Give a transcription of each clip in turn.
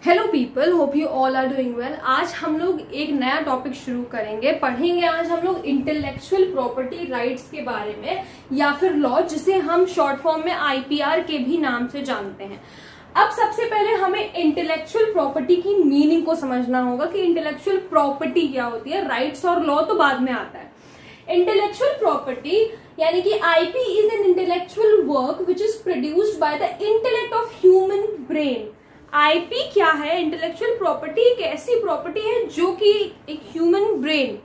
Hello people, hope you all are doing well. आज हम लोग एक नया टॉपिक शुरू करेंगे, पढ़ेंगे आज हम लोग इंटेलेक्चुअल प्रॉपर्टी राइट्स के बारे में, या फिर लॉ, जिसे हम शॉर्ट फॉर्म में आईपीआर के भी नाम से जानते हैं। अब सबसे पहले हमें इंटेलेक्चुअल प्रॉपर्टी की मीनिंग को समझना होगा कि इंटेलेक्चुअल प्रॉपर्टी क्या होती है। राइट्स और लॉ तो बाद में आता है। इंटेलेक्चुअल प्रॉपर्टी यानी कि IP is an intellectual work which is produced by the intellect of human brain. IP क्या है? इंटेलेक्चुअल प्रॉपर्टी एक ऐसी प्रॉपर्टी है जो कि एक ह्यूमन ब्रेन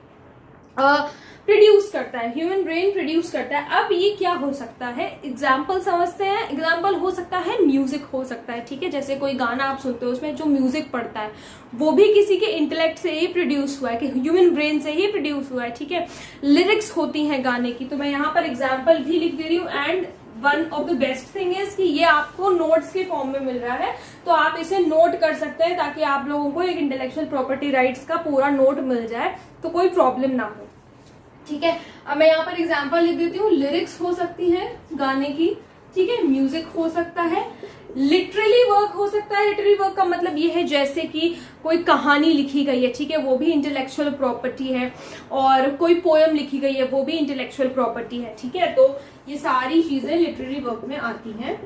प्रोड्यूस करता है, ह्यूमन ब्रेन प्रोड्यूस करता है। अब ये क्या हो सकता है, एग्जाम्पल समझते हैं। एग्जाम्पल हो सकता है म्यूजिक हो सकता है, ठीक है। जैसे कोई गाना आप सुनते हो, उसमें जो म्यूजिक पड़ता है वो भी किसी के इंटेलेक्ट से ही प्रोड्यूस हुआ है, कि ह्यूमन ब्रेन से ही प्रोड्यूस हुआ है, ठीक है। लिरिक्स होती हैं गाने की, तो मैं यहाँ पर एग्जाम्पल भी लिख दे रही हूँ। And one of the best thing is कि ये आपको नोट्स के फॉर्म में मिल रहा है, तो आप इसे नोट कर सकते हैं ताकि आप लोगों को एक इंटेलेक्चुअल प्रॉपर्टी राइट्स का पूरा नोट मिल जाए, तो कोई प्रॉब्लम ना हो, ठीक है। अब मैं यहाँ पर एग्जांपल लिख देती हूँ। लिरिक्स हो सकती है गाने की, ठीक है। म्यूजिक हो सकता है, लिटरली वर्क हो सकता है। लिटरली वर्क का मतलब ये है जैसे कि कोई कहानी लिखी गई है, ठीक है, वो भी इंटेलेक्चुअल प्रॉपर्टी है। और कोई पोएम लिखी गई है, वो भी इंटेलेक्चुअल प्रॉपर्टी है, ठीक है। तो ये सारी चीजें लिटरेरी वर्क में आती हैं।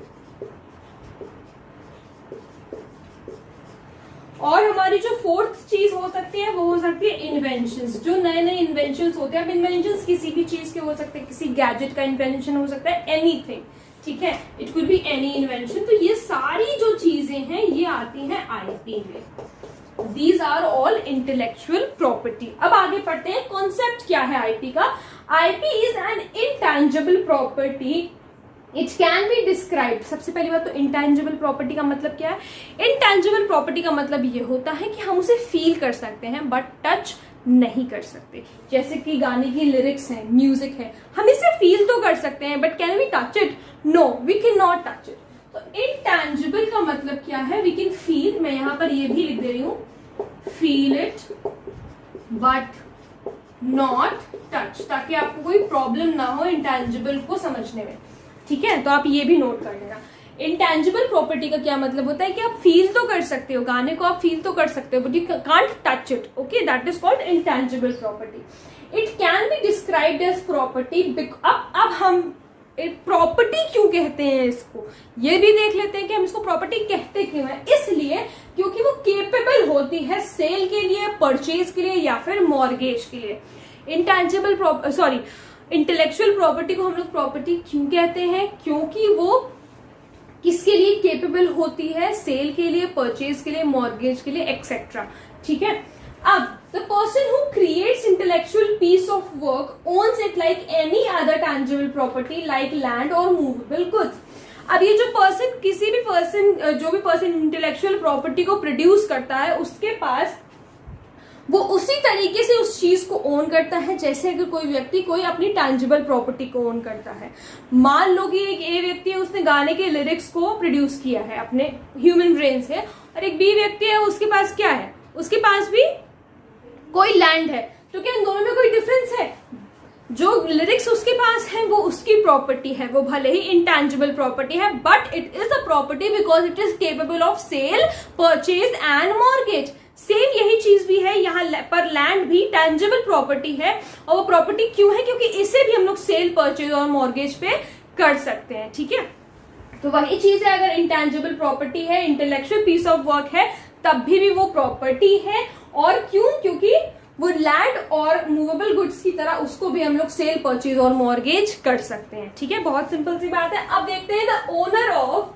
और हमारी जो फोर्थ चीज हो सकती है वो हो सकती है इन्वेंशंस। जो नए नए इन्वेंशंस होते हैं, अब इन्वेंशंस किसी भी चीज के हो सकते हैं, किसी गैजेट का इन्वेंशन हो सकता है, एनीथिंग, ठीक है। It could be any invention. तो ये सारी जो चीजें हैं ये आती हैं आईपी में। These are all intellectual property. अब आगे पढ़ते हैं, कॉन्सेप्ट क्या है आईपी का। IP is an intangible property, it can be described. सबसे पहली बात तो इंटैंजिबल प्रॉपर्टी का मतलब क्या है? इंटैंजिबल प्रॉपर्टी का मतलब ये होता है कि हम उसे फील कर सकते हैं बट टच नहीं कर सकते। जैसे कि गाने की लिरिक्स है, म्यूजिक है, हम इसे फील तो कर सकते हैं but can we touch it? No, we can not touch it. तो इंटैंजिबल का मतलब क्या है? We can feel. मैं यहां पर ये भी लिख दे रही हूं, feel it but not touch, ताकि आपको कोई प्रॉब्लम ना हो इंटैंजिबल को समझने में, ठीक है। तो आप ये भी नोट कर लेना। इंटैंजिबल प्रॉपर्टी का क्या मतलब होता है कि आप फील तो कर सकते हो, गाने को आप फील तो कर सकते हो but you can't touch it, okay. That is called intangible property. It can be described as property. अब हम प्रॉपर्टी क्यों कहते हैं इसको, ये भी देख लेते हैं कि हम इसको प्रॉपर्टी कहते क्यों है। इसलिए क्योंकि वो केपेबल होती है सेल के लिए, परचेज के लिए, या फिर मॉर्गेज के लिए। इंटेलेक्चुअल प्रॉपर्टी को हम लोग प्रॉपर्टी क्यों कहते हैं? क्योंकि वो किसके लिए केपेबल होती है? सेल के लिए, परचेज के लिए, मॉर्गेज के लिए, एक्सेट्रा, ठीक है। अब the person who creates intellectual piece of work owns it like any other tangible property like land और मूवेबल गुड्स। अब ये जो भी पर्सन इंटेलेक्चुअल प्रॉपर्टी को प्रोड्यूस करता है, उसके पास वो उसी तरीके से उस चीज को ओन करता है जैसे अगर कोई व्यक्ति कोई अपनी टैंजिबल प्रॉपर्टी को ओन करता है। मान लो कि एक ए व्यक्ति है, उसने गाने के लिरिक्स को प्रोड्यूस किया है अपने ह्यूमन ब्रेन से, और एक बी व्यक्ति है, उसके पास क्या है? उसके पास भी कोई लैंड है। तो क्या इन दोनों में कोई डिफरेंस है? जो लिरिक्स उसके पास है वो उसकी प्रॉपर्टी है, वो भले ही इंटैंजिबल प्रॉपर्टी है but it is a property because it is capable of sale, purchase and mortgage. Same यही चीज भी है यहाँ पर, लैंड भी टैंजिबल प्रॉपर्टी है। और वो प्रॉपर्टी क्यों है? क्योंकि इसे भी हम लोग सेल, परचेज और मॉर्गेज पे कर सकते हैं, ठीक है। तो वही चीज है, अगर इंटैंजिबल प्रॉपर्टी है, इंटेलेक्चुअल पीस ऑफ वर्क है, तब भी वो प्रॉपर्टी है। और क्यों? क्योंकि वो लैंड और मूवेबल गुड्स की तरह उसको भी हम लोग सेल, परचेज और मॉर्गेज कर सकते हैं, ठीक है। बहुत सिंपल सी बात है। अब देखते हैं, द ओनर ऑफ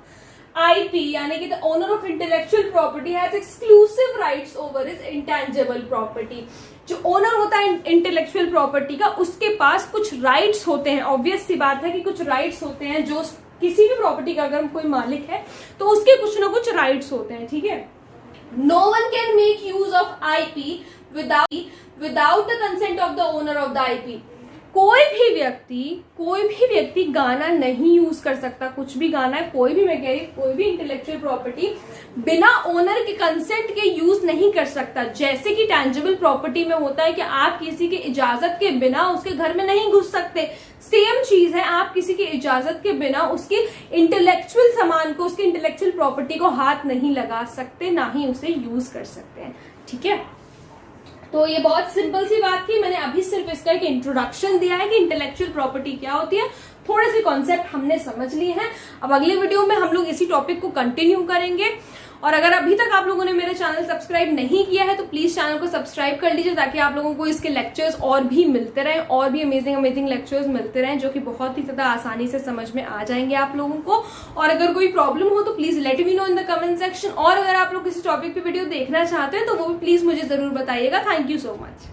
आईपी यानी कि the owner of intellectual property has exclusive rights over his intangible property. जो ओनर होता है इंटेलेक्चुअल प्रॉपर्टी का, उसके पास कुछ राइट्स होते हैं। ऑब्वियस सी बात है कि कुछ राइट्स होते हैं। जो किसी भी प्रॉपर्टी का अगर कोई मालिक है तो उसके कुछ ना कुछ राइट्स होते हैं, ठीक है। No one can make use of IP without the consent of the owner of the IP. कोई भी व्यक्ति गाना नहीं यूज कर सकता, कुछ भी गाना है, कोई भी, मैं कह रही कोई भी इंटेलेक्चुअल प्रॉपर्टी बिना ओनर के कंसेंट के यूज नहीं कर सकता। जैसे कि टैंजिबल प्रॉपर्टी में होता है कि आप किसी की इजाजत के बिना उसके घर में नहीं घुस सकते, सेम चीज है, आप किसी की इजाजत के बिना उसकी इंटेलेक्चुअल सामान को, उसकी इंटेलेक्चुअल प्रॉपर्टी को हाथ नहीं लगा सकते, ना ही उसे यूज कर सकते हैं। ठीक है, तो ये बहुत सिंपल सी बात थी, मैंने अभी सिर्फ इसका एक इंट्रोडक्शन दिया है कि इंटेलेक्चुअल प्रॉपर्टी क्या होती है, थोड़े से कॉन्सेप्ट हमने समझ लिए हैं। अब अगले वीडियो में हम लोग इसी टॉपिक को कंटिन्यू करेंगे। और अगर अभी तक आप लोगों ने मेरे चैनल सब्सक्राइब नहीं किया है तो प्लीज चैनल को सब्सक्राइब कर लीजिए, ताकि आप लोगों को इसके लेक्चर्स और भी मिलते रहें, और भी अमेजिंग लेक्चर्स मिलते रहें, जो कि बहुत ही ज्यादा आसानी से समझ में आ जाएंगे आप लोगों को। और अगर कोई प्रॉब्लम हो तो please let me know in the comment section. और अगर आप लोग किसी टॉपिक पे वीडियो देखना चाहते हैं तो वो भी प्लीज मुझे जरूर बताइएगा। Thank you so much.